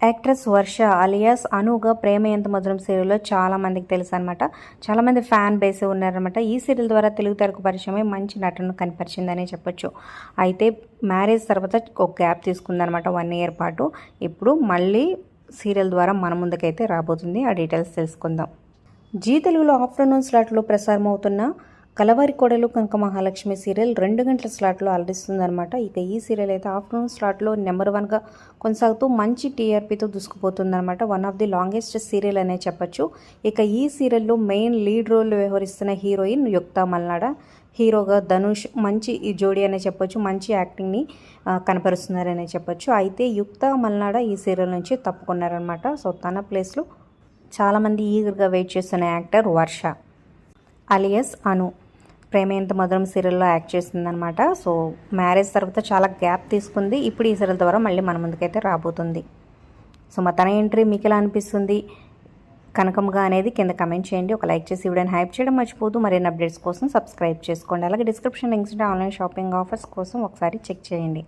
Actress వర్ష alias అనుగా ప్రేమ ఎంత మధురం సీరియల్లో చాలామందికి తెలుసు అనమాట. చాలామంది ఫ్యాన్ బేస్ ఉన్నారనమాట. ఈ సీరియల్ ద్వారా తెలుగు తెరకు పరిచయమై మంచి నటనను కనిపరిచిందనే చెప్పొచ్చు. అయితే మ్యారేజ్ తర్వాత ఒక గ్యాప్ తీసుకుందనమాట 1 ఇయర్ పాటు. ఇప్పుడు మళ్ళీ సీరియల్ ద్వారా మన ముందుకైతే రాబోతుంది. ఆ డీటెయిల్స్ తెలుసుకుందాం. జీ తెలుగులో ఆఫ్టర్నూన్ స్లాట్లో ప్రసారం అవుతున్న కలవారి కోడలు కనక మహాలక్ష్మి సీరియల్ 2 గంటల స్లాట్లో అలరిస్తుందనమాట. ఇక ఈ సీరియల్ అయితే ఆఫ్టర్నూన్ స్లాట్లో నెంబర్ 1గా కొనసాగుతూ మంచి టీఆర్పీతో దూసుకుపోతుందనమాట. One of the longest serial అనే చెప్పొచ్చు. ఇక ఈ సీరియల్లో మెయిన్ లీడ్ రోల్ వ్యవహరిస్తున్న హీరోయిన్ యుక్తా మల్నాడ. హీరోగా ధనుష్ మంచి ఈ జోడీ అనే చెప్పొచ్చు. మంచి యాక్టింగ్ని కనపరుస్తున్నారనే చెప్పొచ్చు. అయితే యుక్తా మల్నాడ ఈ సీరియల్ నుంచి తప్పుకున్నారనమాట. సో తన ప్లేస్లో చాలామంది ఈగర్గా వెయిట్ చేస్తున్న యాక్టర్ వర్ష అలియాస్ అను ప్రేమ ఎంత మధురం సీరియల్లో యాక్ట్ చేస్తుందనమాట. సో మ్యారేజ్ తర్వాత చాలా గ్యాప్ తీసుకుంది. ఇప్పుడు ఈ సీరియల్ ద్వారా మళ్ళీ మన ముందుకైతే రాబోతుంది. సో మా తన ఎంట్రీ మీకు ఎలా అనిపిస్తుంది కనకంగా అనేది కింద కమెంట్ చేయండి. ఒక లైక్ చేసి వీడియోని హైప్ చేయడం మర్చిపోదు. మరిన్ని అప్డేట్స్ కోసం సబ్స్క్రైబ్ చేసుకోండి. అలాగే description links online shopping offers కోసం ఒకసారి చెక్ చేయండి.